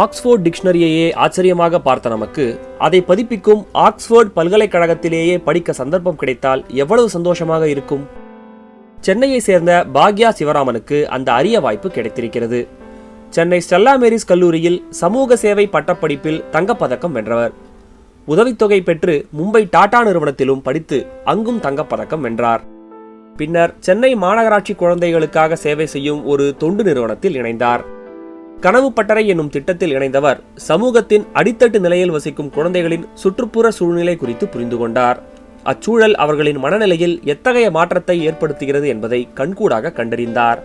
Oxford டிக்ஷனரியையே ஆச்சரியமாக பார்த்த நமக்கு அதை பதிப்பிக்கும் ஆக்ஸ்போர்ட் பல்கலைக்கழகத்திலேயே படிக்க சந்தர்ப்பம் கிடைத்தால் எவ்வளவு சந்தோஷமாக இருக்கும். சென்னையை சேர்ந்த பாக்யா சிவராமனுக்கு அந்த அரிய வாய்ப்பு கிடைத்திருக்கிறது. சென்னை ஸ்டெல்லா மேரிஸ் கல்லூரியில் சமூக சேவை பட்டப்படிப்பில் தங்கப்பதக்கம் வென்றவர். உதவித்தொகை பெற்று மும்பை டாடா நிறுவனத்திலும் படித்து அங்கும் தங்கப்பதக்கம் வென்றார். பின்னர் சென்னை மாநகராட்சி குழந்தைகளுக்காக சேவை செய்யும் ஒரு தொண்டு நிறுவனத்தில் இணைந்தார். கனவு பட்டறை என்னும் திட்டத்தில் இணைந்தவர் சமூகத்தின் அடித்தட்டு நிலையில் வசிக்கும் குழந்தைகளின் சுற்றுப்புற சூழ்நிலை குறித்து புரிந்து கொண்டார். அச்சூழல் அவர்களின் மனநிலையில் எத்தகைய மாற்றத்தை ஏற்படுத்துகிறது என்பதை கண்கூடாக கண்டறிந்தார்.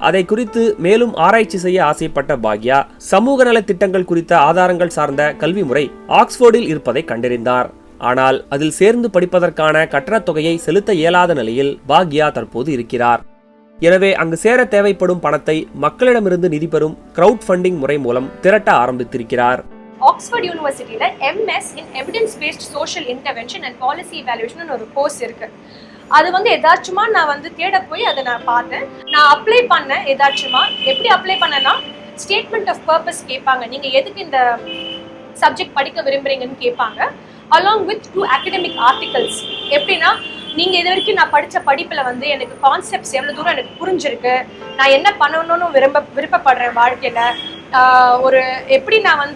அதை குறித்து மேலும் ஆராய்ச்சி செய்ய ஆசைப்பட்ட பாக்யா சமூக நல திட்டங்கள் குறித்த ஆதாரங்கள் சார்ந்த கல்வி முறை ஆக்ஸ்போர்டில் இருப்பதை கண்டறிந்தார். ஆனால் அதில் சேர்ந்து படிப்பதற்கான கட்டணத் தொகையை செலுத்த இயலாத நிலையில் பாக்யா தற்போது இருக்கிறார். எனவே அங்கு சேர தேவைப்படும் பணத்தை மக்களிடமிருந்து நிதி பெறும் கிரவுட் ஃபண்டிங் முறை மூலம் திரட்ட ஆரம்பித்திருக்கிறார். ஆக்ஸ்போர்ட் யூனிவர்சிட்டியில MS in evidence based social intervention and policy evaluation ஒரு கோர்ஸ் இருக்கு. அது எதாச்சுமா நான் தேட போய் அதை நான் பார்த்தேன். நான் அப்ளை பண்ணேன். எதாச்சுமா எப்படி அப்ளை பண்ணேன்னா ஸ்டேட்மெண்ட் ஆஃப் பர்பஸ் கேட்பாங்க. நீங்க எதுக்கு இந்த சப்ஜெக்ட் படிக்க விரும்புறீங்கன்னு கேட்பாங்க. Along with 2 academic articles. எப்படின்னா நீங்க இது வரைக்கும் நான் படிச்ச படிப்புல எனக்கு கான்செப்ட்ஸ் எவ்வளவு தூரம் எனக்கு புரிஞ்சிருக்கு, நான் என்ன பண்ணணும்னு விருப்பப்படுறேன் வாழ்க்கையில, ஒரு எப்படி நான்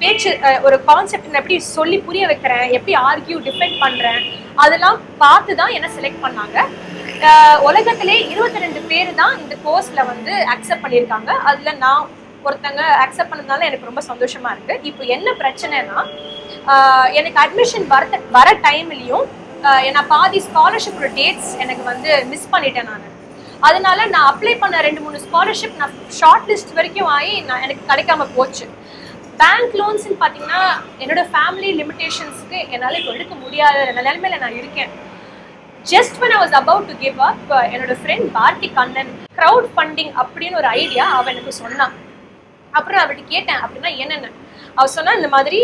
பேச்சு ஒரு கான்செப்ட் எப்படி சொல்லி புரிய வைக்கிறேன், எப்படி ஆர்கியூ டிஃபெண்ட் பண்றேன், அதெல்லாம் பார்த்து தான் என்ன செலக்ட் பண்ணாங்க. உலகத்திலே 22 பேர் தான் இந்த கோர்ஸ்ல அக்செப்ட் பண்ணியிருக்காங்க. அதுல நான் ஒருத்தங்க அக்செப்ட் பண்ணதுனால எனக்கு ரொம்ப சந்தோஷமா இருக்கு. இப்போ என்ன பிரச்சனைனா எனக்கு அட்மிஷன் வர டைம்லயும் நான் பாதி ஸ்காலர்ஷிப்போட டேட்ஸ் எனக்கு மிஸ் பண்ணிட்டேன். அதனால நான் அப்ளை பண்ண 2-3 ஸ்காலர்ஷிப் நான் ஷார்ட் லிஸ்ட் வரைக்கும் ஆகி எனக்கு கிடைக்காம போச்சு. பேங்க் லோன்ஸ்ன்னு பார்த்தீங்கன்னா என்னோட ஃபேமிலி லிமிடேஷன்ஸ்க்கு என்னால் இப்போ எடுக்க முடியாத நிலைமையில நான் இருக்கேன். Just when I was about to give up, என்னோட ஃப்ரெண்ட் பார்த்தி கண்ணன் க்ரௌட் ஃபண்டிங் அப்படின்னு ஒரு ஐடியா அவன் எனக்கு சொன்னான். அப்புறம் அவர்கிட்ட கேட்டேன் அப்படின்னா என்னென்ன. அவர் சொன்னா இந்த மாதிரி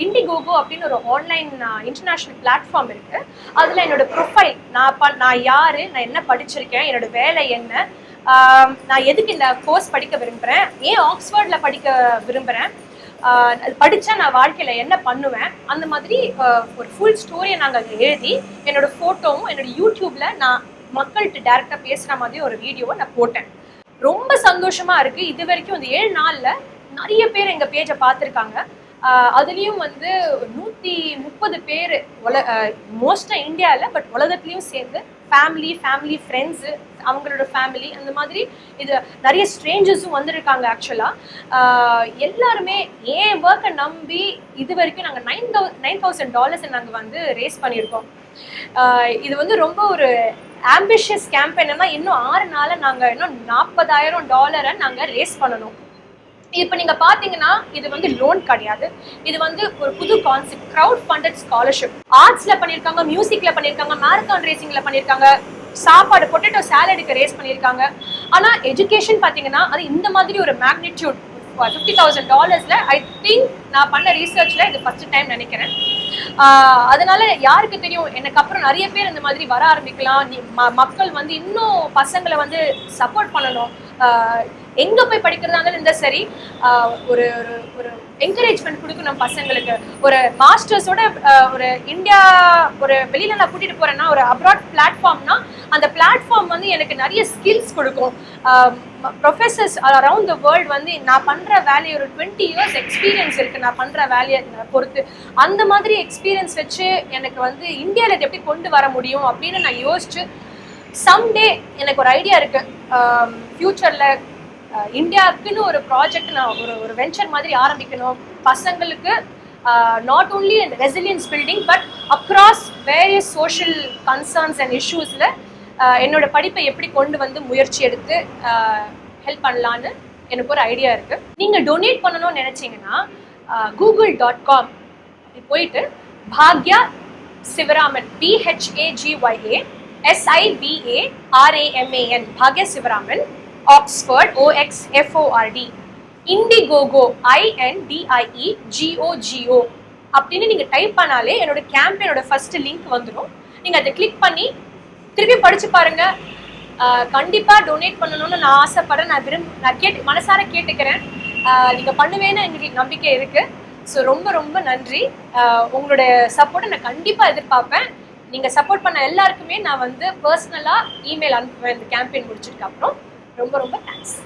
இண்டிகோகோ அப்படின்னு ஒரு ஆன்லைன் இன்டர்நேஷ்னல் பிளாட்ஃபார்ம் இருக்கு. அதுல என்னோட ப்ரொஃபைல், நான் யாரு, நான் என்ன படிச்சிருக்கேன், என்னோட வேலை என்ன, நான் எதுக்கு இந்த கோர்ஸ் படிக்க விரும்புறேன், ஏன் ஆக்ஸ்போர்ட்ல படிக்க விரும்புறேன், அது படிச்சா நான் வாழ்க்கையில என்ன பண்ணுவேன், அந்த மாதிரி ஒரு ஃபுல் ஸ்டோரியை நாங்கள் எழுதி என்னோட போட்டோவும் என்னோட யூடியூப்ல நான் மக்கள்கிட்ட டைரக்டா பேசுற மாதிரி ஒரு வீடியோவை நான் போட்டேன். ரொம்ப சந்தோஷமா இருக்கு. இது வரைக்கும் இந்த 7 நாள்ல நிறைய பேர் எங்க பேஜை பார்த்துருக்காங்க. அதுலேயும் 130 பேர் மோஸ்டா இந்தியாவில், பட் உலகத்துலேயும் சேர்ந்து ஃபேமிலி ஃப்ரெண்ட்ஸு, அவங்களோட ஃபேமிலி, அந்த மாதிரி இது நிறைய ஸ்ட்ரேஞ்சர்ஸும் வந்திருக்காங்க. ஆக்சுவலாக எல்லாருமே என் ஒர்க்கை நம்பி இது வரைக்கும் நாங்கள் $9,000 நாங்கள் ரேஸ் பண்ணியிருக்கோம். இது ரொம்ப ஒரு ஆம்பிஷியஸ் கேம்பெயின். இன்னும் 6 நாளில் நாங்கள் இன்னும் $40,000 நாங்கள் ரேஸ் பண்ணணும். இப்போ நீங்க பாத்தீங்கன்னா இது லோன் கிடையாது. இது ஒரு புது கான்செப்ட், கிரவுட் ஃபண்டட் ஸ்காலர்ஷிப். ஆர்ட்ஸ்ல பண்ணியிருக்காங்க, மியூசிக்ல பண்ணியிருக்காங்க, மேரத்தான் ரேசிங்ல பண்ணியிருக்காங்க, சாப்பாடு பொட்டேட்டோ சாலடுக்கு ரேஸ் பண்ணியிருக்காங்க. ஆனா எஜுகேஷன் பாத்தீங்கன்னா அது இந்த மாதிரி ஒரு மேக்னிடியூட் $50,000 ஐ திங்க் நான் பண்ண ரீசர்ச்ல இது ஃபர்ஸ்ட் டைம் நினைக்கிறேன். அதனால யாருக்கு தெரியும், எனக்கு அப்புறம் நிறைய பேர் இந்த மாதிரி வர ஆரம்பிக்கலாம். மக்கள் இன்னும் பசங்களை சப்போர்ட் பண்ணணும். எங்க போய் படிக்கிறதா இருந்தாலும் இந்த சரி ஒரு ஒரு என்கரேஜ்மெண்ட் கொடுக்கணும் பசங்களுக்கு. ஒரு மாஸ்டர்ஸோட ஒரு இந்தியா ஒரு வெளியில நான் கூட்டிட்டு போறேன்னா ஒரு அப்ராட் பிளாட்ஃபார்ம்னா அந்த பிளாட்ஃபார்ம் எனக்கு நிறைய ஸ்கில்ஸ் கொடுக்கும். ப்ரொஃபஸர்ஸ் அரவுண்ட் த வேர்ல்டு நான் பண்ற வேலையை ஒரு 20 years எக்ஸ்பீரியன்ஸ் இருக்கு நான் பண்ற வேலையை பொறுத்து. அந்த மாதிரி எக்ஸ்பீரியன்ஸ் வச்சு எனக்கு இந்தியாவில் இதை எப்படி கொண்டு வர முடியும் அப்படின்னு நான் யோசிச்சு சம்டே எனக்கு ஒரு ஐடியா இருக்கு. ஃபியூச்சர்ல இந்தியாவுக்குன்னு ஒரு ப்ராஜெக்ட் நான் ஒரு வெஞ்சர் மாதிரி ஆரம்பிக்கணும். பசங்களுக்கு நாட் ஓன்லி இந்த resilience building but across various social concerns and இஷ்யூஸில் என்னோட படிப்பை எப்படி கொண்டு முயற்சி எடுத்து ஹெல்ப் பண்ணலான்னு எனக்கு ஒரு ஐடியா இருக்கு. நீங்கள் டொனேட் பண்ணணும்னு நினச்சிங்கன்னா google.com போயிட்டு Bhagya Sivaraman BHAGYA SIVARAMAN Bhagya Sivaraman Oxford OXFORD இண்டிகோகோ INDIEGOGO அப்படின்னு நீங்க டைப் பண்ணாலே என்னோட கேம்பெயினோட ஃபர்ஸ்ட் லிங்க் வந்துடும். நீங்க அதை கிளிக் பண்ணி திருப்பி படிச்சு பாருங்க. கண்டிப்பா டொனேட் பண்ணணும்னு நான் ஆசைப்படுறேன். நான் மனசார கேட்டுக்கிறேன். நீங்க பண்ணுவேன்னு எங்களுக்கு நம்பிக்கை இருக்கு. ஸோ ரொம்ப ரொம்ப நன்றி. உங்களோட சப்போர்ட்டை நான் கண்டிப்பா எதிர்பார்ப்பேன். நீங்க சப்போர்ட் பண்ண எல்லாருக்குமே நான் வந்து பர்சனலா இமெயில் அனுப்புவேன் இந்த கேம்பெயின் முடிச்சதுக்கு அப்புறம். ரொம்ப ரொம்ப தேங்க்ஸ்.